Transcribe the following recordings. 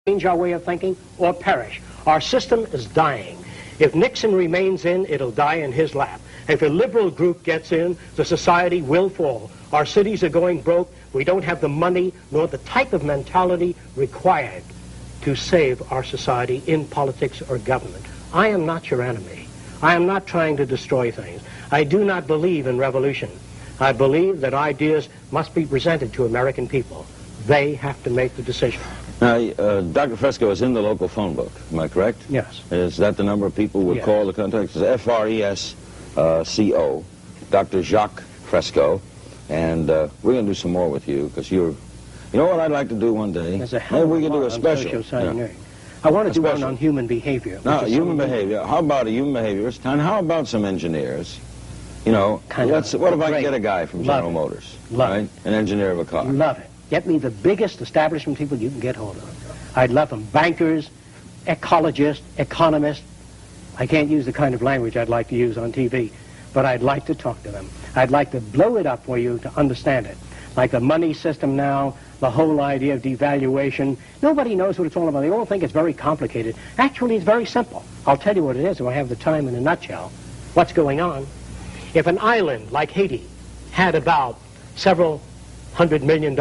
change our way of thinking or perish. Our system is dying. If Nixon remains in, it'll die in his lap. If a liberal group gets in, the society will fall. Our cities are going broke. We don't have the money nor the type of mentality required to save our society in politics or government. I am not your enemy. I am not trying to destroy things. I do not believe in revolution. I believe that ideas must be presented to American people. They have to make the decision. Now, Dr. Fresco is in the local phone book, am I correct? Yes. Is that the number of people would call the contact? It's F-R-E-S-C-O, Dr. Jacques Fresco. And we're going to do some more with you, because you're... You know what I'd like to do one day? Maybe we could do a special. I want to do one on human behavior. No, human behavior. How about a human behaviorist? And how about some engineers? You know, what if I can get a guy from General Motors? Right? An engineer of a car. Love it. Get me the biggest establishment people you can get hold of. I'd love them. Bankers, ecologists, economists. I can't use the kind of language I'd like to use on TV, but I'd like to talk to them. I'd like to blow it up for you to understand it. Like the money system now, the whole idea of devaluation. Nobody knows what it's all about. They all think it's very complicated. Actually, it's very simple. I'll tell you what it is if I have the time in a nutshell. What's going on? If an island like Haiti had about several $100 million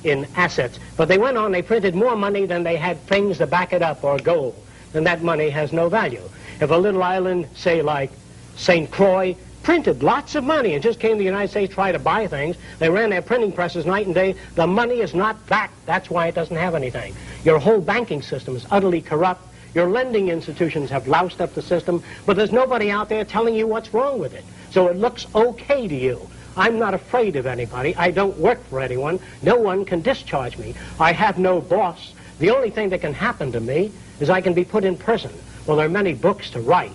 in assets, but they went on, they printed more money than they had things to back it up or gold, then that money has no value. If a little island, say like St. Croix, printed lots of money and just came to the United States to try to buy things, they ran their printing presses night and day, the money is not back. That's why it doesn't have anything. Your whole banking system is utterly corrupt. Your lending institutions have loused up the system, but there's nobody out there telling you what's wrong with it. So it looks okay to you. I'm not afraid of anybody. I don't work for anyone. No one can discharge me. I have no boss. The only thing that can happen to me is I can be put in prison. Well, there are many books to write.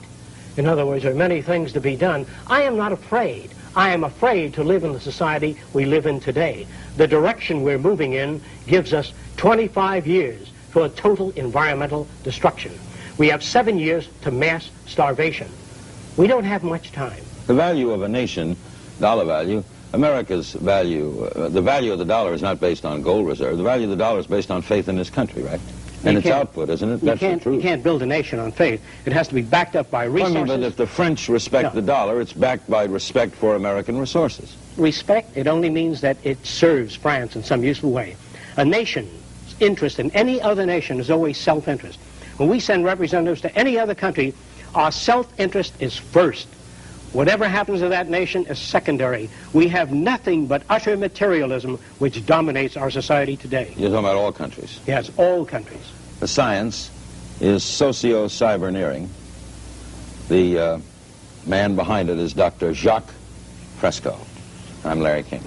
In other words, there are many things to be done. I am not afraid. I am afraid to live in the society we live in today. The direction we're moving in gives us 25 years for a total environmental destruction. We have 7 years to mass starvation. We don't have much time. The value of a nation, dollar value, America's value, the value of the dollar is not based on gold reserve. The value of the dollar is based on faith in this country, right? And its output, isn't it? That's the truth. You can't build a nation on faith. It has to be backed up by resources. I mean, but if the French respect the dollar, it's backed by respect for American resources. Respect, it only means that it serves France in some useful way. A nation's interest in any other nation is always self-interest. When we send representatives to any other country, our self-interest is first. Whatever happens to that nation is secondary. We have nothing but utter materialism which dominates our society today. You're talking about all countries? Yes, all countries. The science is socio-cyberneering. The man behind it is Dr. Jacques Fresco. I'm Larry King.